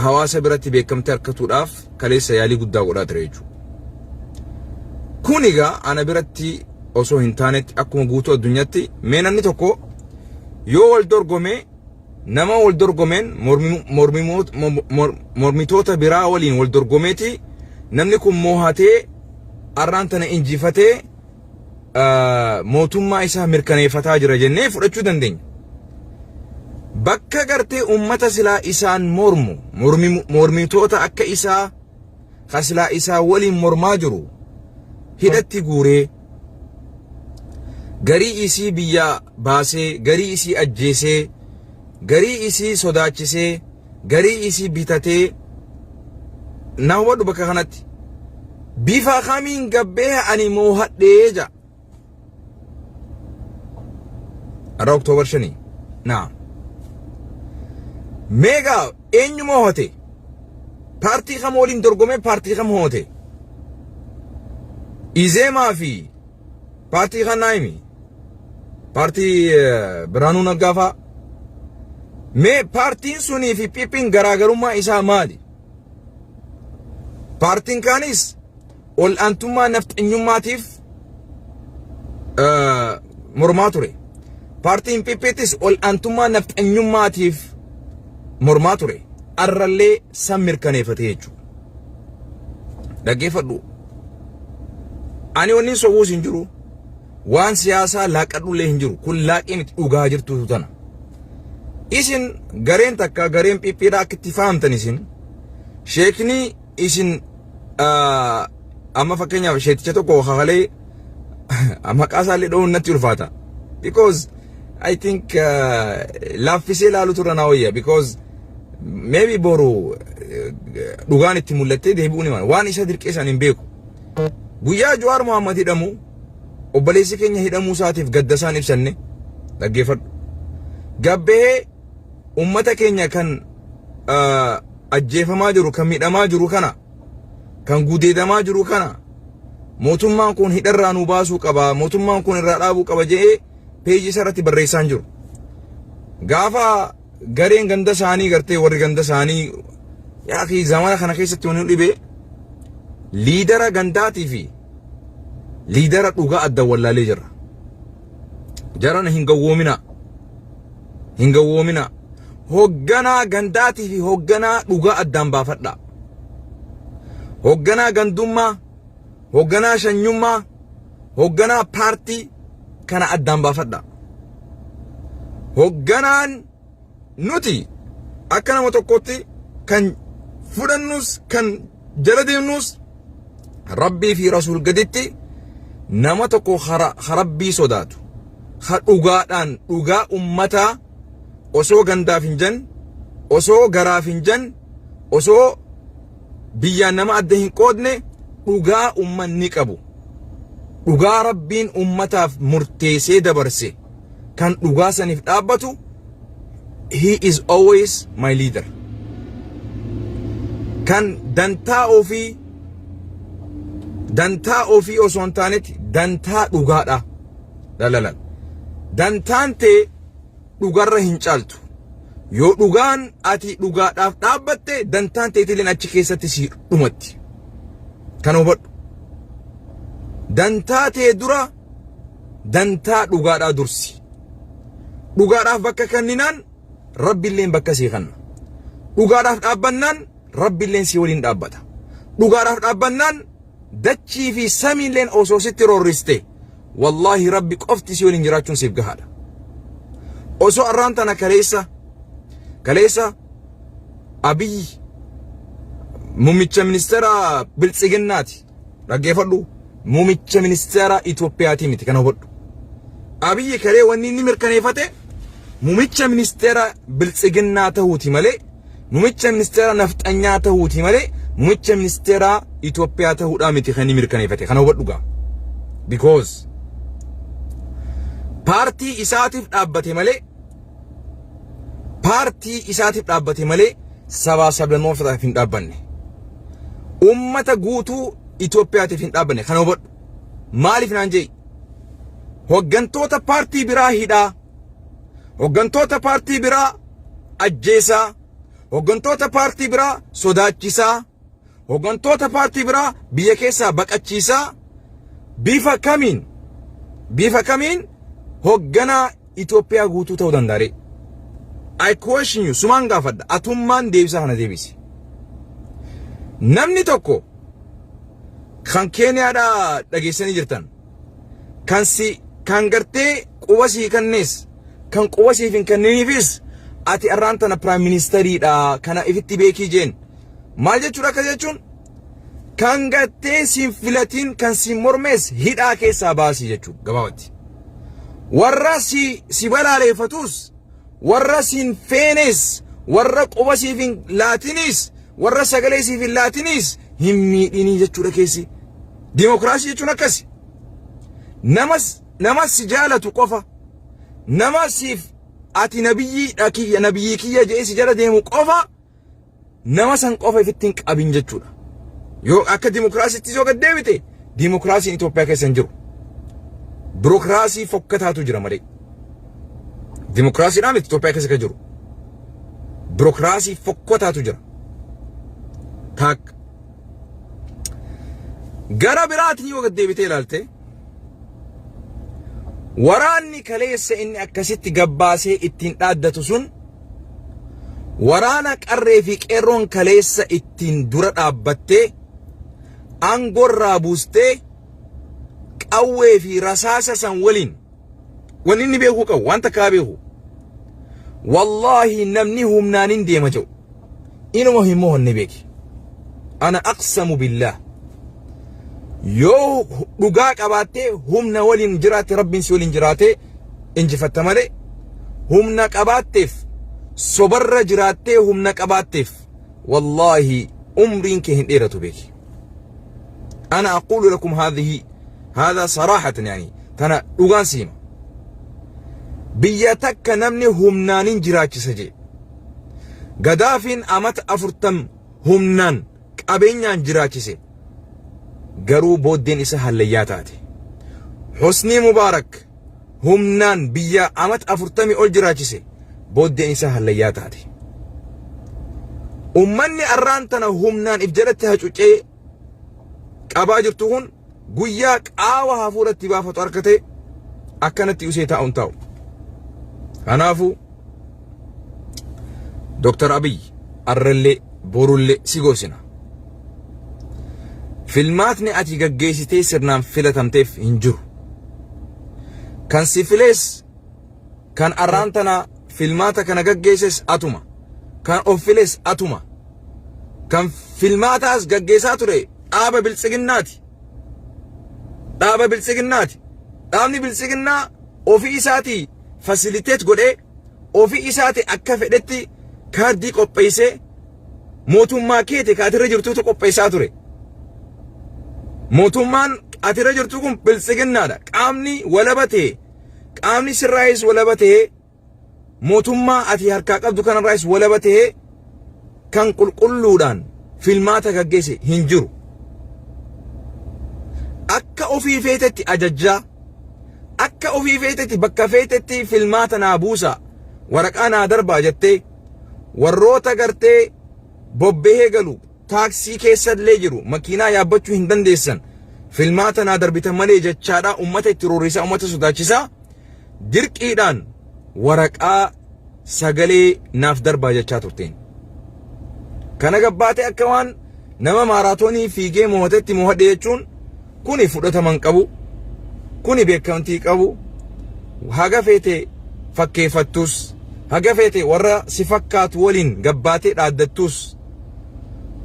hawaasa biratti beekamtee argatuudhaaf kaleessa yaalii guddaa godhaa ture jechuudha. Kun egaa ana biratti osoo hin taanetti akkuma guutuu addunyaatti mee namni tokko yoo wal dorgomee nama wal dorgomeen mormitoota biraa waliin wal dorgomeeti namni kun moohatee arraan tana injifatee mootummaa isaa mirkaneeffataa jira jennee fudhachuu dandeenya. Bakka gartee ummata silaa isaan mormitoota akka isaa silaa isaa waliin mormaa jiru hidhatti guuree garii isii biyya baasee garii isii ajjeesee garii isii sodaachisee garii isii bitatee na hubadhu bakka kanatti bifa kamiin gabbee ani moohadhee ja ara Oktoobar 5 naam meega eenyu moohate paartii kam waliin dorgomee paartii kam moohate Izeemaa fi paartii kan naayimi paartii Biraanuu Naggaa fa'a mee paartiin sunii fi PP'n garaagarummaa isaa maali? Paartiin kaanis ol aantummaa nafxanyummaatiif mormaa ture. Paartiin PP'tis ol aantummaa nafxanyummaatiif mormaa ture. Arrallee san mirkaneeffate jechuudha. Dhaggeeffadhu. Ani wanni sobuus hin jiru. Waan siyaasaa laaqadhullee hin jiru. Kun laaqii miti dhugaa jirtu tana. Isin gareen takka gareen PP'dha akka itti fahamtan isin sheekni isin amma fakkeenyaaf sheeticha tokko haalee maqaa isaallee dha'uun natti ulfaata. Because I think laaffisee laalu turre naa wayya because maybe boru dhugaan itti mul'attee deebi'uu ni mala waan isa dirqeessan hin beeku. Guyyaa Jawaar Mohaammed hidhamu obboleessi keenya hidhamuu isaatiif gadda isaan ibsanne dhaggeeffadhu. Gabbee ummata keenya kan ajjeefamaa jiru kan miidhamaa jiru kana kan gudeedamaa jiru kana mootummaan kun hidharraa nu baasuu qaba mootummaan kun irraa dhaabuu qaba jedhee peejii irratti barreessaa jiru. Gaafa gareen ganda isaanii gartee warri ganda isaanii yaa akhi zamana kana keessatti wanni dhibee liidara gandaatii fi liidara dhugaa adda wallaalee jira. Jarana hin gawwoomina. Hoogganaa gandaatii fi hoogganaa dhugaa addaan baafadha. Hoogganaa gandummaa, hoogganaa shanyummaa, hoogganaa paartii kana addaan baafadha. Hoogganaan nuti akka nama tokkotti kan fudhannus kan jala deemnus Rabbii fi Rasuul gaditti nama tokko Rabbii sodaatu. Dhugaadhaan dhugaa ummataa osoo gandaaf hin jan osoo garaaf hin jan osoo biyyaan nama adda hin qoodne dhugaa ummanni qabu dhugaa Rabbiin ummataaf murteessee dabarse kan dhugaa saniif dhaabbatu he is always my leader. Kan dantaa ofii osoo hin taanetti dantaa dhugaadha. Lalala dantaan tee dhugarra hin caaltu. Yoo dhugaan ati dhugaadhaaf dhaabbatte dantaan teetileen achi keessatti si dhumatti. Kan hubadhu. Dantaa tee dura dantaa dhugaadhaa dursi. Dhugaadhaaf bakka kenninaan Rabbiilleen bakka sii kenna. Dhugaadhaaf dhaabbannaan Rabbiilleen si waliin dhaabbata. Dhugaadhaaf dhaabbannaan dachii fi samiilleen osoo sitti roorriste wallahi Rabbi qofti si waliin jiraachuun siif gahaadha. Osoo arraan tana kaleessa Abiy muummicha ministeera biltsiginnaati. Dhaggeeffadhu muummicha ministeera Itoophiyaati miti kana hubadhu. Abiy kalee wanni inni mirkaneeffate muummicha ministeera biltsiginnaa ta'uuti malee muummicha ministeera nafxanyaa ta'uuti malee muummicha ministeera Itoophiyaa ta'uudhaa miti kan inni mirkaneeffate kana hubadhu gaa. Because paartii isaatiif dhaabbate malee sabaa sablammootaaf hin dhaabbanne. Ummata guutuu Itoophiyaatiif hin dhaabbanne kana hubadhu. Maaliif naan jee? Hooggantoota paartii biraa hidhaa, hooggantoota paartii biraa ajjeesaa, Hooggantoota paartii biraa sodaachisaa, hooggantoota paartii biraa biyya keessaa baqachiisaa. Bifa kamiin hoogganaa Itoophiyaa guutuu ta'uu danda'a? I question you, sumaan gaafadha. Atummaan deebisaa kana deebisi. Namni tokko kan Keeniyaadhaa dhageessanii jirtan, kan gartee quba sii kennees, kan quba siif hin kenniiniifis ati arraan tana Prime Ministeriidha kana ifitti beekii jeen. Maal jechuudha akka jechuun? Kan gartee siin filatiin kan siin mormees hidhaa keessaa baasii jechuudha gabaabatti. Warra si balaaleeffatus, warra siin feenes, warra quba siif hin laatinis, warra sagalee siif hin laatinis hin miidhinii jechuudha keessi. Dimokiraasii jechuun akkasi. Nama si jaalatu qofa, nama siif ati nabiyyi kiyya jedhee si jala deemu qofa, nama san qofa ifitti hin qabin jechuudha. Yoo akka dimokiraasiitti yoo gad deebite, dimokiraasiin Itoophiyaa keessa hin jiru. Birookiraasii fokkataatu jira malee. Dimokiraasiidhaan Itoophiyaa keessa kan jiru. Birookiraasii fokkataatu jira. Taak. Gara biraatiin yoo gad deebitee ilaalte, waraanni kaleessa inni akkasitti gabbaasee ittiin dhaaddatu sun, waraana qarree fi qeerroon kaleessa ittiin dura dhaabbattee, aangorraa buustee, qawwee fi rasaasa san waliin, wanni inni beekuu qabu, wanta kaa beeku. Wallahi namni humnaanin deema jiru. Inuma hin mo'anne beeki. Ana aqsamu billah. Yoo dhugaa qabaattee humna waliin jiraate, rabbiin si waliin jiraate injifatta malee, humna qabaatteef sobarra jiraattee humna qabaatteef wallahi umriin kee hin dheeratu beeki. Ana aqulu lakum هذا صراحة يعني تنا dhugaan siima. Biyya takka namni humnaanin jiraachisa jee. Gadaafiin amata 40 humnaan qabeenyaan jiraachise. Garuu booddeen isa hallayyaa taate. Husni Mubaarak humnaan biyya amata 40 ol jiraachise. Booddeen isa hallayyaa taate. Ummanni arraan tana humnaan if jalatti hacuucee qabaa jirtu kun guyyaa qaawa hafuuratti baafatu harkate akkanatti usee taa'uun taa'u. Kanaafu Dr. Abiy arrallee borullee si gorsina. Filmaatni ati gaggeessitee sirnaan filatamteef hin jiru. Kan si filees, kan arraan tana filmaata kana gaggeesses atuma. Kan of filees atuma. Kan filmaataas gaggeessaa ture dhaaba biltsiginnaati. Dhaaba biltsiginnaati. Dhaabni biltsiginnaa ofii isaatii fasiliteet godhee, ofii isaatii akka fedhetti kaardii qopheessee mootummaa keete ka atirra jirtuutu qopheessaa ture. Mootummaan atirra jirtu kun biltsiginnaadha. Qaamni walaba ta'e, qaamni sirraayis walaba ta'e, mootummaa ati harkaa qabdu kanarraayis walaba ta'e kan qulqulluudhaan filmaata gaggeesse hin jiru. Akka ofii feetetti ajajjaa, akka ofii feetetti bakka feetetti filmaata naa buusa, waraqaa naa darbaa jettee warroota gartee bobbehee galu taaksii keessallee jiru makiinaa yaabbachuu hin dandeessan filmaata naa darbitan malee jechaadhaa ummata itti roorrisaa, ummata sodaachisaa dirqiidhaan waraqaa sagalee naaf darbaa jechaa turteen. Kana gabbaate akka waan nama maaraatoonii fiigee mo'atetti mo'adhe jechuun kuni fudhataman qabu, kuni beekamtii qabu. Haga feete fakkeeffattus, haga feete warra si fakkaatu waliin gabbaatee dhaaddattus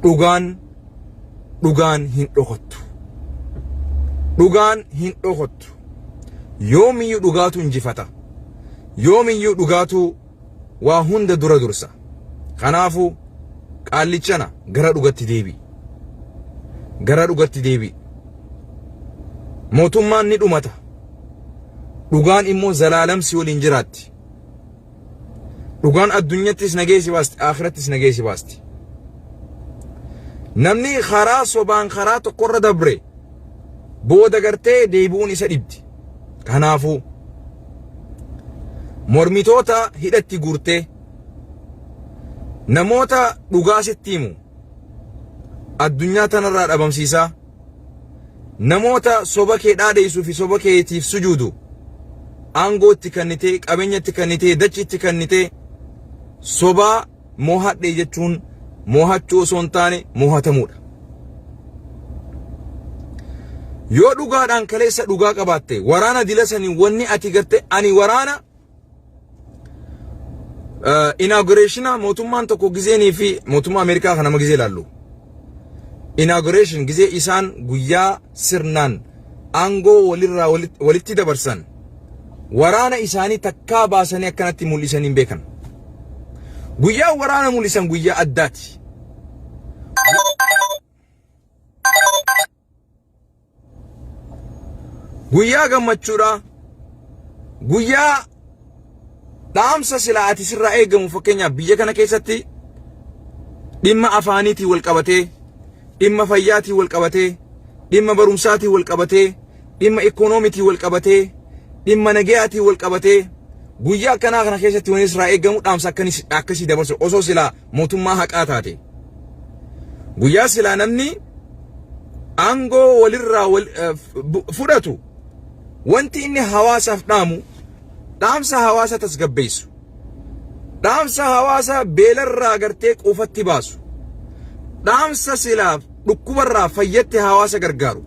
dhugaan hin dhokottu. Dhugaan hin dhokottu. Yoomiyyuu dhugaatu injifata. Yoomiyyuu dhugaatu waa hunda dura dursa. Kanaafuu qaallichana gara dhugatti deebi. Gara dhugatti deebi. Mootummaan ni dhumata. Dhugaan immoo zalaalamsi waliin jiraatti. Dhugaan addunyattis nageessi baasti, akhirattis nageessi baasti. Namni karaa sobaan karaa tokkorra dabre booda gartee deebi'uun isa dhibdi. Kanaafuu mormitoota hidhatti guurtee namoota dhugaa sitti himu addunyaa tanarraa dhabamsiisaa, namoota soba kee dhaadheessuu fi soba keetiif sujuudu aangoo itti kennitee, qabeenya itti kennitee, dachii itti kennitee sobaa moohadhee jechuun moohachuu osoo hin taane moohatamuudha. Yoo dhugaadhaan kaleessa dhugaa qabaatte waraana dilasanii wanni ati gatte ani waraana inauguration mootummaan tokko gizeenii fi mootummaa Ameerikaa kana magizee laallu inauguration gizee isaan guyyaa sirnaan aangoo walirraa walitti dabarsan waraana isaanii takkaa baasanii akkanatti mul'isan hin beekan. Guyyaa waraana mul'isan guyyaa addaati. Guyyaa gammachuudha. Guyyaa dhaamsa silaa ati sirraa eegamu fakkeenyaaf biyya kana keessatti dhimma afaaniitii wal qabatee, dhimma fayyaatii wal qabatee, dhimma barumsaatii wal qabatee, dhimma ikoonomiitii wal qabatee, dhimma nagayaatii wal qabatee guyyaa akkanaa kana keessatti waan sirraa eegamu dhaamsa akkasii dabarsu osoo silaa mootummaa haqaa taate. Guyyaa silaa namni aangoo walirraa fudhatu wanti inni hawaasaaf dhaamu dhaamsa hawaasa tasgabbeessu, dhaamsa hawaasa beelarraa gartee quufatti baasu, dhaamsa silaa dhukkubarraa fayyatti hawaasa gargaaru,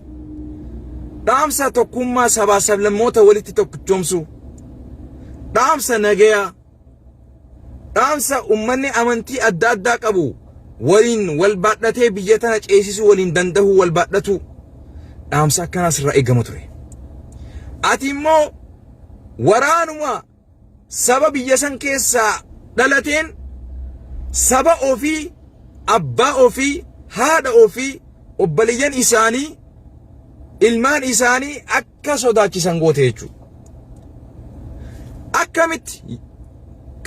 dhaamsa tokkummaa sabaa sablammoota walitti tokkichoomsu, dhaamsa nagayaa, dhaamsa ummanni amantii adda addaa qabu waliin wal baadhatee biyya tana ceesisuu waliin danda'u wal baadhatu dhaamsa akkanaas irraa eegama ture. Ati immoo waraanuma saba biyya san keessaa dhalateen saba ofii, abbaa ofii, haadha ofii, obboleeyyan isaanii, ilmaan isaanii akka sodaachisan goote jechuudha. Akkamitti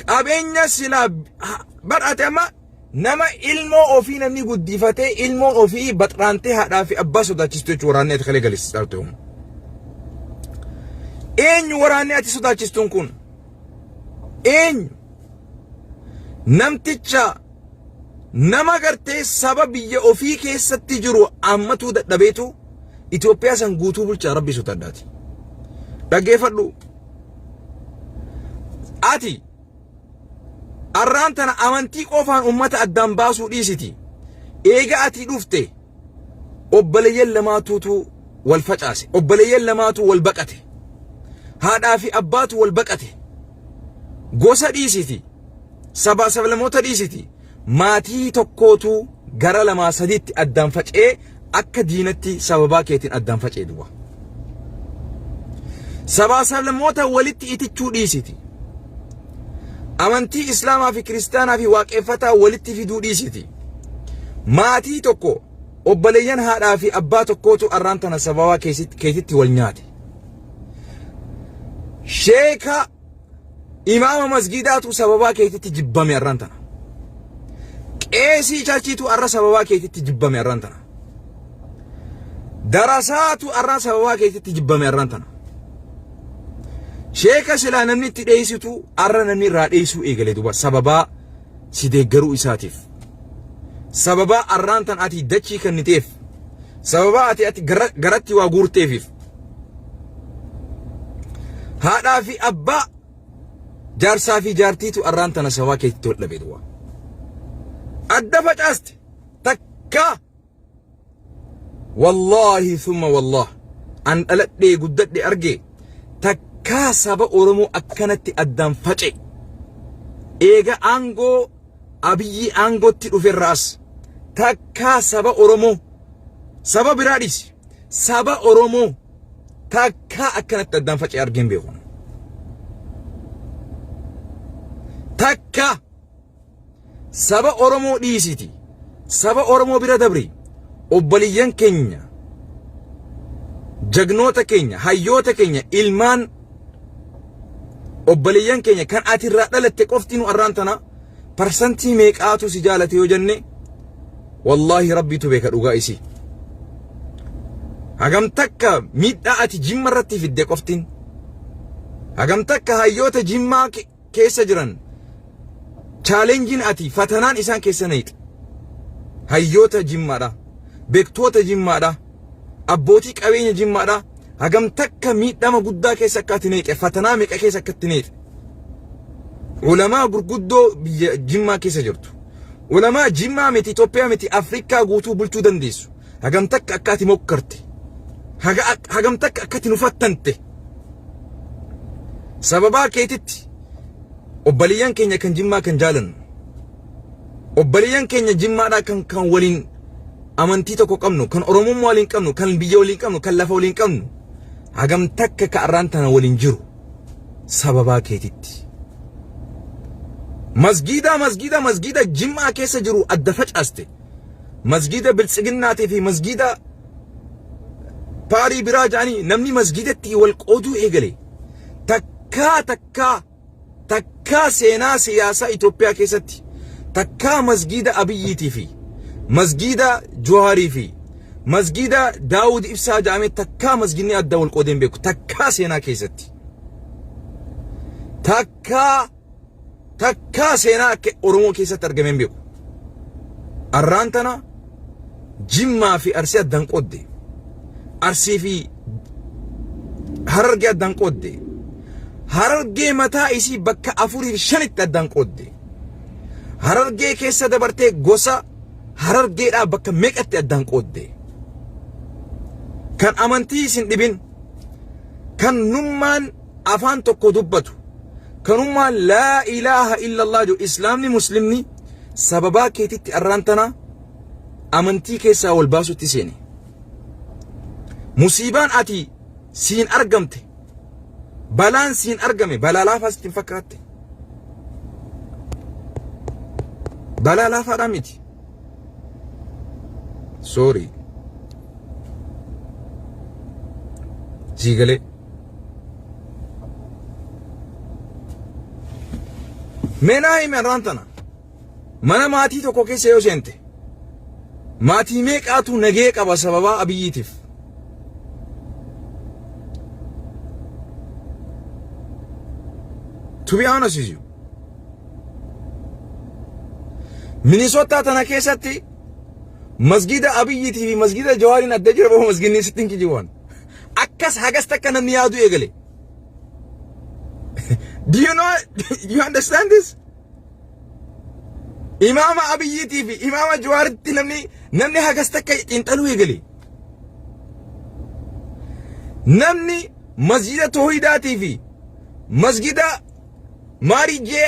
qabeenya silaa badhaate amma nama ilmoo ofii namni guddifatee ilmoo ofii baxraantee haadhaa fi abbaa sodaachistu jechuudha waraanni ati kalee galis dhalate. Eenyu waraanni ati sodaachistuun kun? Eenyu? Namticha nama gartee saba biyya ofii keessatti jiru ammatuu dadhabeetu Itoophiyaa san guutuu bulchaa rabbii sodaaddaati. Dhaggeeffadhu. Ati arraan tana amantii qofaan ummata addaan baasuu dhiisiti. Eega ati dhufte obboleeyyan lamaatuutu wal facaase, obboleeyyan lamaatu wal baqate, haadhaa fi abbaatu wal baqate, gosa dhiisiti, sabaa sablamoota dhiisiti, maatii tokkootu gara lamaa sadiitti addaan faca'ee akka diinatti sababaa keetiin addaan faca'ee du'a. Sabaa sablamoota walitti itichuu dhiisiti. Amantii Islaamaa fi Kiristaanaa fi waaqeffataa walitti fiduu dhiisiti. Maatii tokko obboleeyyan haadhaa fi abbaa tokkootu arraan tana sababaa keetitti wal nyaate. Sheeka imaama masgiidaatu sababaa keetitti jibbame arraan tana. Qeesii chachiitu arra sababaa keetitti jibbame arraan tana. Darasaatu arra sababaa keetitti jibbame arraan tana. Sheeka silaa namni itti dheeysitu arra namni irraa dheeysuu eegale duba sababaa si deeggaruu isaatiif. Sababaa arraan tan ati dachii kenniteef. Sababaa ati garatti waa guurteefiif. Haadhaa fi abbaa jaarsaa fi jaartiitu arraan tana sababaa keetitti wal dhabee duba. Adda facaaste takka. Wallaahi thumma wallah an dhaladhee guddadhe argee takkaa saba Oromoo akkanatti addaan face. Eega aangoo Abiyyi aangootti dhuferraas takkaa saba Oromoo saba biraadhis saba Oromoo takkaa akkanatti addaan face argeen beeku. Takka saba Oromoo dhiisiti, saba Oromoo bira dabri, obboleeyyan keenya, jagnoota keenya, hayyoota keenya, ilmaan obboleeyyan keenya kan ati irraa dhalatte qoftinu arraan tana parsantii meeqaatu si jaalate yoo jenne wallaahi rabbiitu beeka dhugaa isii. Hagam takka miidhaa ati jimma irratti fidde qoftin, hagam takka hayyoota jimmaa keessa jiran chaalenjiin ati fatanaan isaan keessa nayit hayyoota jimmaadha beektoota jimmaadha abbootii qabeenya jimmaadha hagam takka miidhama guddaa keessa akka ati nayit fatanaa meeqa keessa akka ati nayit ulamaa gurguddoo biyya jimmaa keessa jirtu ulamaa jimmaa miti Itoophiyaa miti Afrikaa guutuu bulchuu dandeessu hagam takka akka ati mokkarte hagam takka akka ati nufattante sababaa keetitti obbaliyyan keenya kan jimmaa kan jaalannu obbaliyyan keenya jimmaadha kan waliin amantii tokko qabnu kan oromummaa waliin qabnu kan biyya waliin qabnu kan lafa waliin qabnu hagam takka ka arraan tana waliin jiru sababaa keetitti masgida jimmaa keessa jiru adda facaaste masgida biltsiginnaatii fi masgida paarii biraa jaanii namni masgidatti wal qooduu eegale takkaa seenaa siyaasaa Itoophiyaa keessatti takkaa masgida Abiyyiitii fi masgida Jawaarii fi masgida Daawud Ibsaa jaamee takkaa masgidni adda wal qoodeen beeku takkaa seenaa keessatti takkaa seenaa akka Oromoo keessatti argameen beeku arraan tana Jimmaa fi Arsii addaan qoodde Arsii fi Harargee addaan qoodde Harargee mataa isii bakka 4-5 addaan qoodde Harargee keessa dabartee gosa Harargeedhaa bakka meeqatti addaan qoodde kan amantii isin dhibin kan nummaan afaan tokko dubbatu kanummaan laa ilaaha illallah jo islaamni muslimni sababaa keetitti arraan tana amantii keessaa wal baasutti seene musiibaan ati siin argamte balaan siin argame balaa laafaa sitti fakkaatte balaa laafaadhaa miti sorry sigalee meenaa hime arraan tana mana maatii tokko keessa yoo seente maatii meeqaatu nagee qaba sababaa Abiyyiitiif to be honest with you Minnesota tana keessatti masgida Abiyyiitii fi masgida Jawaariin adda jira boo masgidni sittin kijiwan akkas hagas takka namni yaadu eegale do you understand this Imama Abiyyiitii fi Imama Jawaaritti namni hagas takka xiinxaluu eegale namni masgida Tawhiidaatii fi masgida Maarijee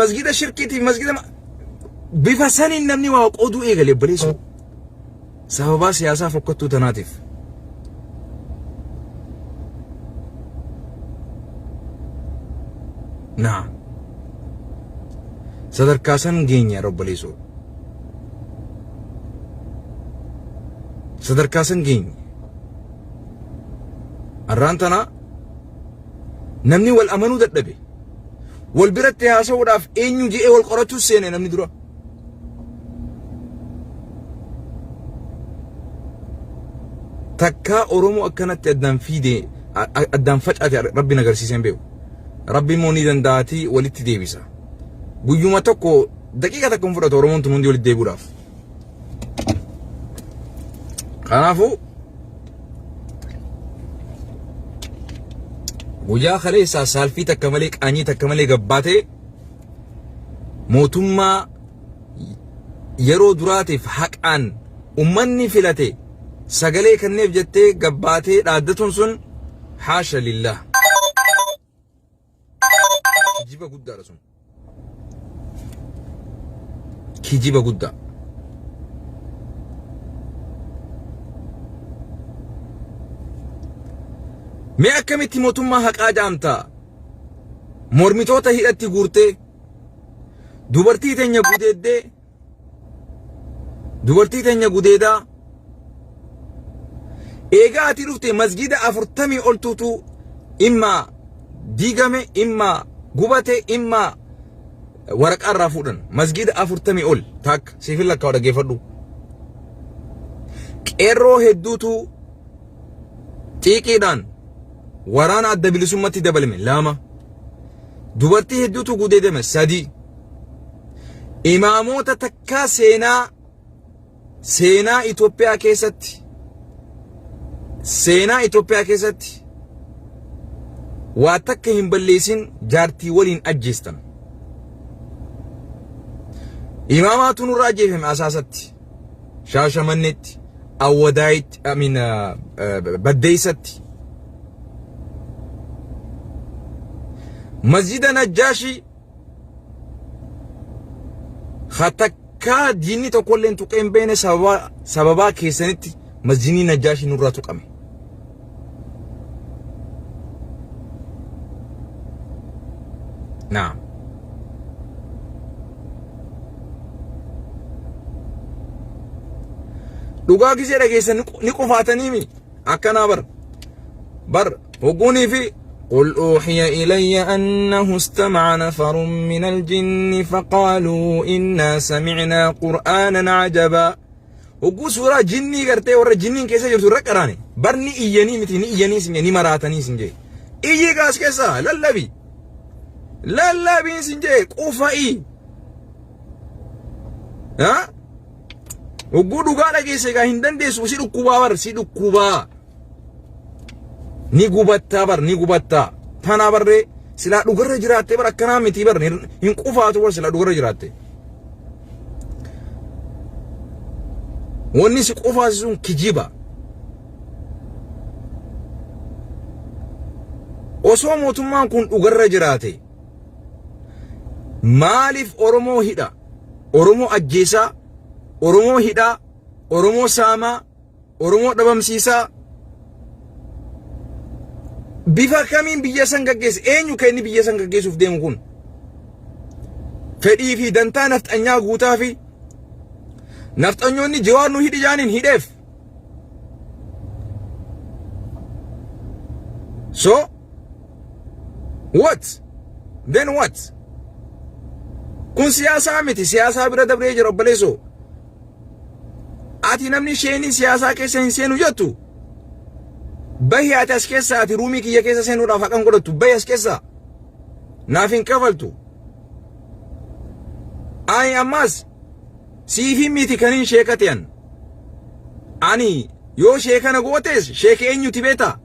masgida Shirkiitii masgida bifa saniin namni waa qooduu eegale baleessu sababaa siyaasaa fokkattuu tanaatiif naa sadarkaa san geenya robbaleessu sadarkaa san geenya arraan tana namni wal amanuu dadhabe wal biratti haasa'uudhaaf eenyu je'ee wal qorachuu seene namni dura takkaa Oromoo akkanatti addaan facaate Rabbiin agarsiiseen beeku Rabbiin moo ni danda'atii walitti deebisa guyyuma tokko daqiiqa takka fudhatu Oromoon tun hundi walitti deebi'uudhaaf kanaafuu guyyaa kaleessaa saalfii takka malee qaanyii takka malee gabbaatee mootummaa yeroo duraatiif haqaan ummanni filate sagalee kanneef jettee gabbaatee dhaaddatuun sun haasha lillah kijiba guddaadha sun kijiba guddaa mee akkamitti mootummaa haqaa jaamtaa mormitoota hidhatti guurtee dubartii teenya gudeedaa eegaa ati dhufte masgida 40 ol tuutu imma diigame imma gubate imma waraqaa irraa fuudhan masgida 40 ol takka siifin lakkaa dhaggeeffadhu qeerroo hedduutu xiiqiidhaan waraana adda bilisummatti dabalame lama dubartii hedduutu gudeedame 3 imaamoota takkaa seenaa Itoophiyaa keessatti waa takka hin balleessin jaartii waliin ajjeestan. Imaamaatu nurraa ajjeefame asaasatti, Shaashamanneetti, Awwadaayitti, Baddeessatti. Masjida Najjaashi hatakkaa diinni tokkollee hin tuqeen beene sababaa keessanitti masjidni Najjaashi nurraa tuqame. Naam. Dhugaa gisee dhageessan ni qofaataniimi akkanaa bar hoguunii fi قل أوحي إلي أنه استمع نفر من الجن فقالوا إنا سمعنا قرآنا عجبا وقو سورة جني قرتي ورى جنين كيسا جرتو ركراني برني إياني متي ني إياني سنجي ني مراتني سنجي إيي قاس كيسا للبي سنجي قوفا إي ها وقو دوغانا كيسا هندن ديسو سيدو كوبا ni gubatta tana barre sila dhugarra jiraatte bar akkana miti bar hin qufaatu war sila dhugarra jiraatte wonni si qufaasisun kijiba osoo mootummaan kun dhugarra jiraate maaliif Oromoo hidha, Oromoo ajjeesa, Oromoo hidha, Oromoo saama, Oromoo dhabamsiisa bifa kamiin biyya san gaggeessa? Eenyu kenni biyya san gaggeessuuf deemu kun? Fedhii fi dantaa nafxanyaa guutaa fi nafxanyoonni Jawaar nu hidhi jaaniin hidheef. So what? Then what? Kun siyaasaa miti, siyaasaa bira dabree jira obboleessoo. Ati namni isheenii siyaasaa keessa hin seenu jettu. Bahi ati as keessa ati ruumii kiyya keessa seenuudhaaf haqan godhattu bahi as keessa naaf hin kafaltu. Ani ammas siifi miti kaniin sheeka ta'an. Ani yoo sheeka na gootes sheeka eenyuti beeta?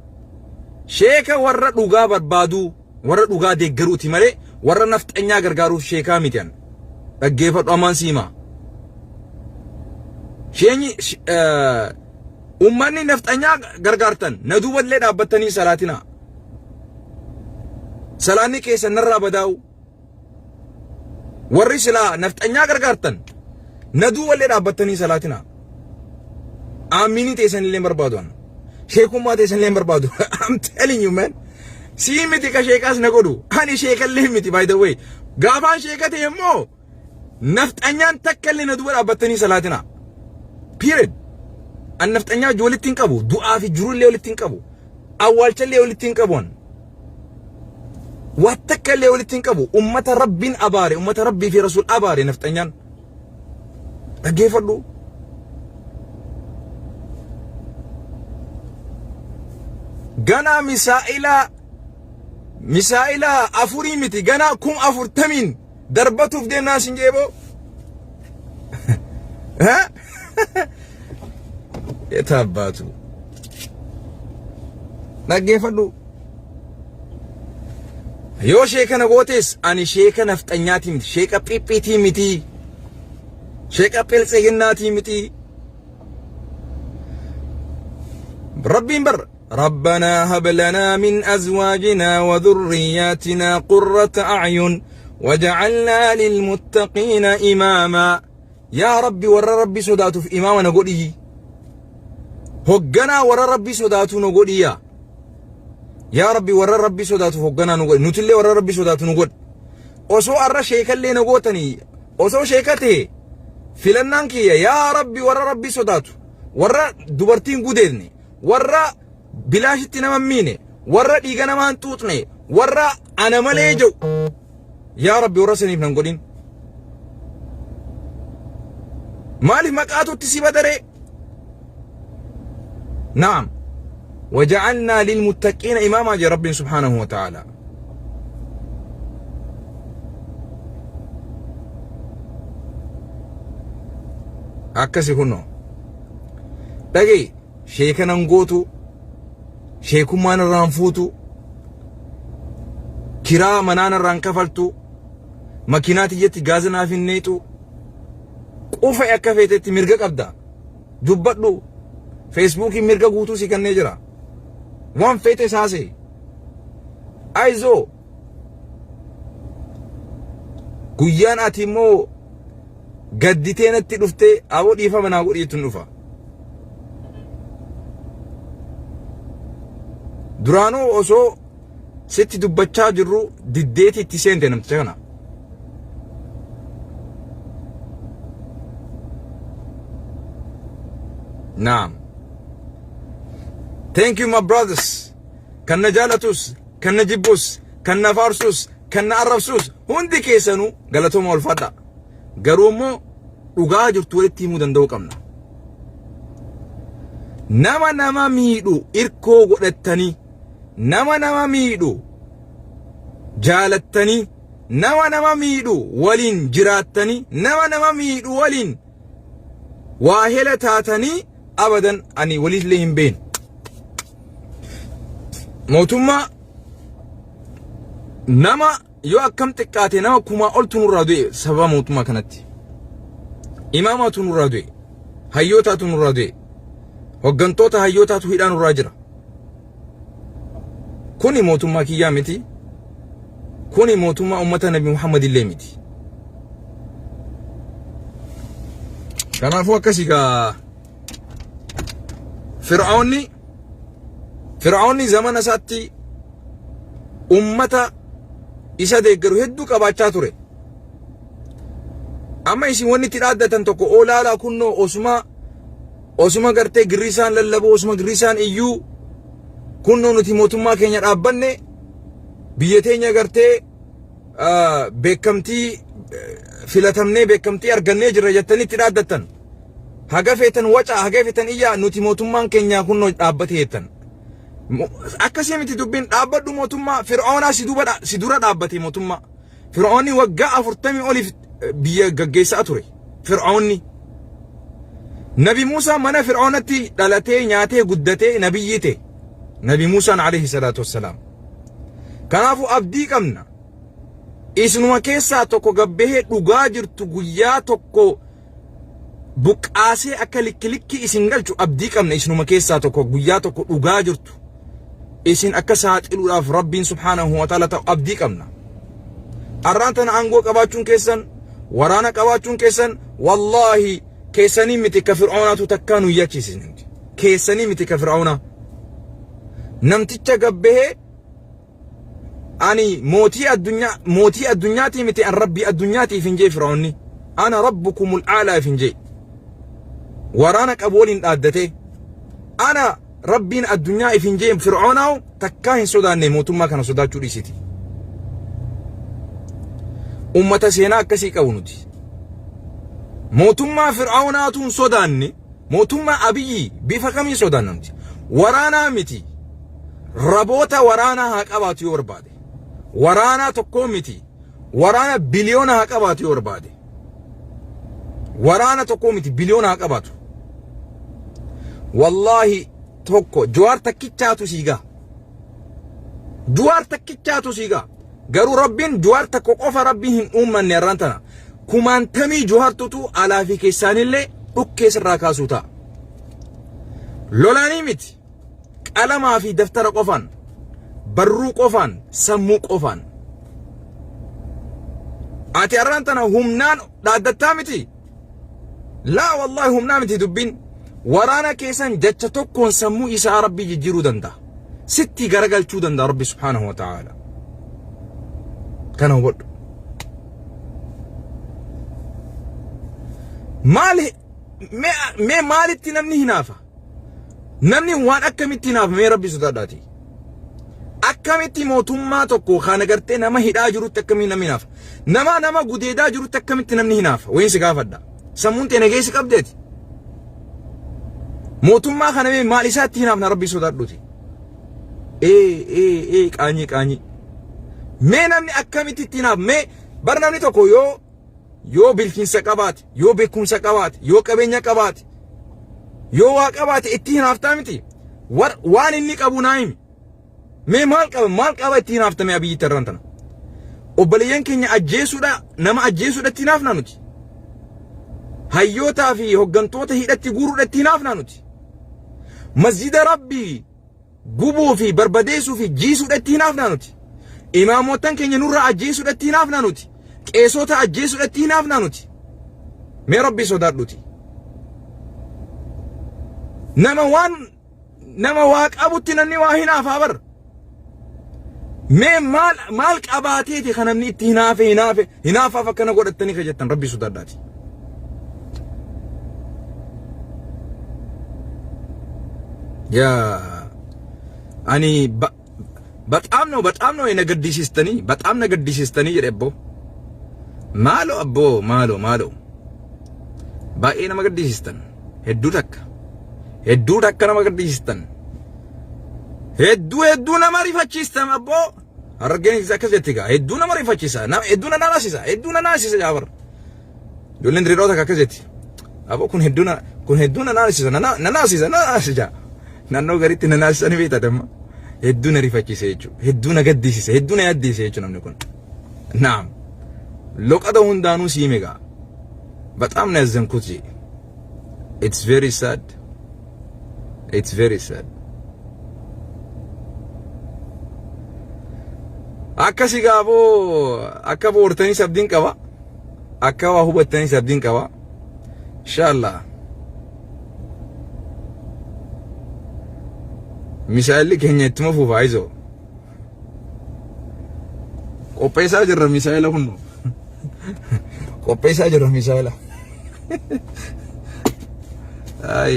Sheeka warra dhugaa barbaadu, warra dhugaa deeggaruuti malee warra nafxanyaa gargaaruuf sheekaa miti an. Dhaggeeffadhu ammaan siima. Ummanni nafxanyaa gargaartan na duuballee dhaabbattanii salaatina. Salaanni keessan narraa badaa'u. Warri silaa nafxanyaa gargaartan na duuballee dhaabbattanii salaatina. Aamini teessan illee barbaadu an. Sheekummaa teessan illee barbaadu. I'm telling you man. Sii miti ka sheekaas na godhu. Ani sheekallee miti by the way. Gaafaan sheeka ta'e immoo nafxanyaan takka illee na duuba dhaabbattanii salaatina. Period. Nafxanyaa walittiin qabu, du'aa fi jirullee walittiin qabu, awwaalchallee walittiin qabuun waan takka illee walittiin qabu. Ummata Rabbiin abaare, ummata Rabbii fi Rasuul abaare nafxanyaan. Dhaggeeffadhu. Ganaa misaa'ila afurii miti, ganaa 40,000 darbatuuf deemnaa sin jeeboo. Etabbatu dhaggeeffadhu. Yoo sheeka na gootes ani sheeka nafxanyaati miti, sheeka phiphiitii miti, sheeka phelxeeginnaatii miti. Rabbiin bar ربنا هب لنا من أزواجنا وذرياتنا قرة أعين وجعلنا للمتقين إماما. يا ربي ور ربي صداتو في إماما نقوله hoggana warra rabbii sodaatu nu godhiya. Yaa rabbi warra rabbii sodaatu hoggana nu godhi, nutillee warra rabbii sodaatu nu godhi. Osoo arra sheekallee na gootanii, osoo sheeka ta'e filannaan kiyya yaa rabbi warra rabbii sodaatu, warra dubartiin gudeedne, warra bilaashitti nama miine, warra dhiiga nama hin xuuxne, warra ana malee jedhu yaa rabbi warra saniif nan godhin. Maaliif maqaatutti si badaree? نعم وجعلنا للمتقين إماما جاء رب سبحانه وتعالى. akkasi kunno dhagee sheeka nan gootu sheekummaan irraan fuutu kiraa manaan irraan kafaltu makiinaati jetti gaazanaaf hin neexu qufa akka feetetti mirga qabda dubbadhu feesbuukiin mirga guutuu si kannee jira waan feete saase aizo guyyaan ati immoo gadditee natti dhuftee aboo dhiifama naa godhiitun dhufa duraanuu osoo sitti dubbachaa jirru diddeeti itti seente namticha kana naam thank you my brothers kan na jaalatus kan na jibbus kan na faarsus kan na arrabsus hundi keessanuu galatooma ulfadha garuu immoo dhugaa jirtu walitti himuu danda'uu qabna nama miidhu irkoo godhattanii nama miidhu jaalattanii nama miidhu waliin jiraattanii nama miidhu waliin waa hela taatanii abadan ani walillee hin beenu mootummaa nama yoo akkam xiqqaate nama kuma oltu nurraa du'e sababa mootummaa kanatti imaamatu nurraa du'e hayyootaatu nurraa du'e hoggantoota hayyootaatu hidhaan nurraa jira kuni mootummaa kiyyaa miti kuni mootummaa ummata nabi Muhammad illee miti kanaafuu akkasii gaa Fir'aawonni zamana isaatti ummata isa deeggaru hedduu qabaachaa ture amma isin wanni itti dhaaddatan tokko oolaalaa kunnoo osuma gartee girrisaan lallaboo osuma girrisaan iyyuu kunnoo nuti mootummaa keenya dhaabbanne biyya teenya gartee beekamtii filatamnee beekamtii argannee jirra jettanii itti dhaaddatan haga feetan waca haga feetan iyyaa nuti mootummaan keenya kunnoo dhaabbate jettan akkasii miti dubbiin dhaabbadhu mootummaa Fir'aawonaa si dura dhaabbate mootummaa Fir'aawonni waggaa 40 oliif biyya gaggeessaa ture Fir'aawonni Nabi Muusaa mana Fir'aawonatti dhalatee nyaatee guddatee nabiyyite Nabi Muusaan alayhi salaatu wassalaam kanaafuu abdii qabna isinuma keessaa tokko gabbahee dhugaa jirtu guyyaa tokko buqqaasee akka likkilikki isin galchu abdii qabna isinuma keessaa tokko guyyaa tokko dhugaa jirtu isin akka saaxiluudhaaf rabbiin subhaanahu wa ta'ala ta'u abdii qabna arraan tana aangoo qabaachuun keessan waraana qabaachuun keessan wallaahi keessanii miti ka Fir'aawnatu takkaa nu yaachisisin keessanii miti ka Fir'aawnaa namticha gabbahee ani mootii addunyaati miti an rabbii addunyaatiif hin jee Fir'aawni ana rabbukumul a'laa fin jee waraana qabooliin dhaaddate ana rabbiin addunyaa ifin jee Fir'aawnaa takkaa hin sodaanne mootummaa kana sodaachuu dhiisiti ummata seenaa akkasii qabu nuti mootummaa Fir'aawnaatuun sodaanne mootummaa Abiyyi bifa kamiin sodaanna nuti waraanaa miti raboota waraanaa haa qabaatu yoo barbaade waraanaa tokkoo miti waraana biliyoona haa qabaatu yoo barbaade waraana tokkoo miti biliyoona haa qabaatu wallahi tokko Jawaar takkichaatu siigaa garuu rabbiin Jawaar takko qofa rabbiin hin uummanne arraan tana kumaantamii Jawaartutu alaafi keessaanillee dhukkee sirraa kaasuu ta'a lolaanii miti qalamaa fi daftara qofaan barruu qofaan sammuu qofaan ati arraan tana humnaan dhaaddattaa miti laa wallahi humnaa miti dubbiin waraana keessan jecha tokkoon sammuu isaa rabbii jijjiiruu danda'a sitti garagalchuu danda'a rabbi subhaanahu wa ta'ala kana hubadhu maalitti namni hinaafa namni waan akkamitti hinaafa mee rabbi sodaadhaati akkamitti mootummaa tokko kana gartee nama hidhaa jirutti akkamitti namni hinaafa nama gudeedaa jirutti akkamitti namni hinaafa wayin si gaafadha sammuun tee nageessi qabdeeti mootummaa kana mee maal isaatti hinaafna rabbi sodaadhuuti qaanyi mee namni akkamitti hinaaf mee bar namni tokko yoo yoo bilchinsa qabaate yoo beekumsa qabaate yoo qabeenya qabaate yoo waa qabaate itti hinaaftaa miti waan inni qabu naa himi mee maal qaba itti hinaaftame Abiyyi tarraan tana obboleeyyan keenya ajjeesuudha nama ajjeesuudha itti hinaafnaa nuti hayyootaa fi hoggantoota hidhatti guuruudha itti hinaafnaa nuti masjida rabbii gubuu fi barbadeessuu fi jiisuudha itti hinaafnaa nuti imaamotan keenya nurraa ajjeesuudha itti hinaafnaa nuti qeesota ajjeesuudha itti hinaafnaa nuti mee rabbii sodaadhuuti nama waa qabutti namni waa hinaafaa bar mee maal qabaateeti kan namni itti hinaafaaf akkana godhattanii ka jettan rabbii sodaadhaati ani በጣም ነው በጣም ነገዲሲስተኒ የደቦ ማሎ ባኤ ነመገዲሲስተን ሄዱ ተከ ነመገዲሲስተን ሄዱ ነመሪፈቺስተን አቦ አርገን ዘከዘቲጋ ሄዱ ነመሪፈቺሳ ሄዱ ናናሲሳ ያበር ጆለን ድሪዶ ተከከዘቲ አቦ ኩን ሄዱ ናናሲሳ ናኖ ገሪት ናናሲሰን ቤታ ደማ hedduu na rifachiise jechuudha. Hedduu na gaddisiise, hedduu na yaaddisiise jechuudha namni kun. Naam. Loqata hundaanuu siime gaa. Bataam na yazzankuut jee. It's very sad. It's very sad. Akkasi gaaboo akka boortanii sabdiin qaba. Akka waa hubattanii sabdiin qaba. Inshallah. Misaa'illi keenya ittuma fufaa izoo qopheessaa jirra misaa'ila hundu qopheessaa jirra misaa'ila ay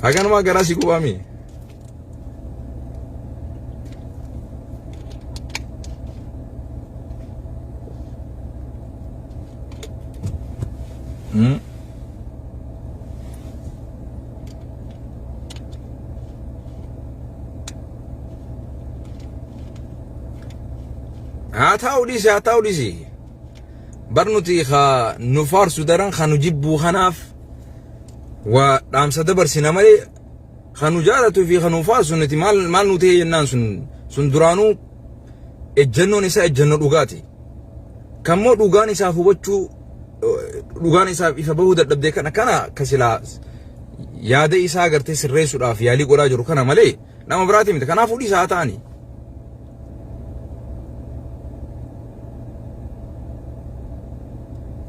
haganuma garaa si qubaami haa ta'u dhisi barnuti nufaarsu daran kanu jibbuu kanaaf waa dhaamsa dabarsina malee kanu jaalatuu fi kanu faarsu nuti maal nuti jennaan sun duraanuu ejjennoon isaa ejjennoo dhugaati kammoo dhugaan isaaf hubachuu dhugaan isaaf ifa bahuu dadhabdee kana kasilaa yaada isaa agartee sirreessuudhaaf yaalii godhaa jiru kana malee nama biraati miti kanaafuu dhiisa haa ta'ani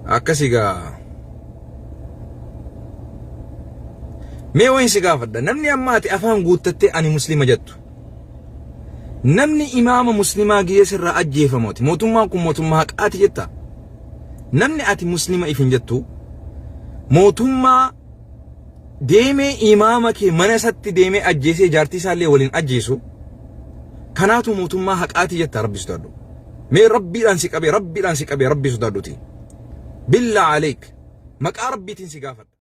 akkasiga mee waan si gaafadha namni ammaati afaan guuttattee ani muslima jettu namni imaama muslimaa geessirraa ajjeefamooti mootummaan kun mootummaa haqaati jetta namni ati muslima ifin jettu mootummaa deemee imaama kee mana isatti deemee ajjeesee jaartii isaallee waliin ajjeesu kanaatu mootummaa haqaati jetta rabbi sodaadhu mee rabbiidhaan si qabee rabbii sodaadhuti بالله عليك مقا ربيتين سيغافر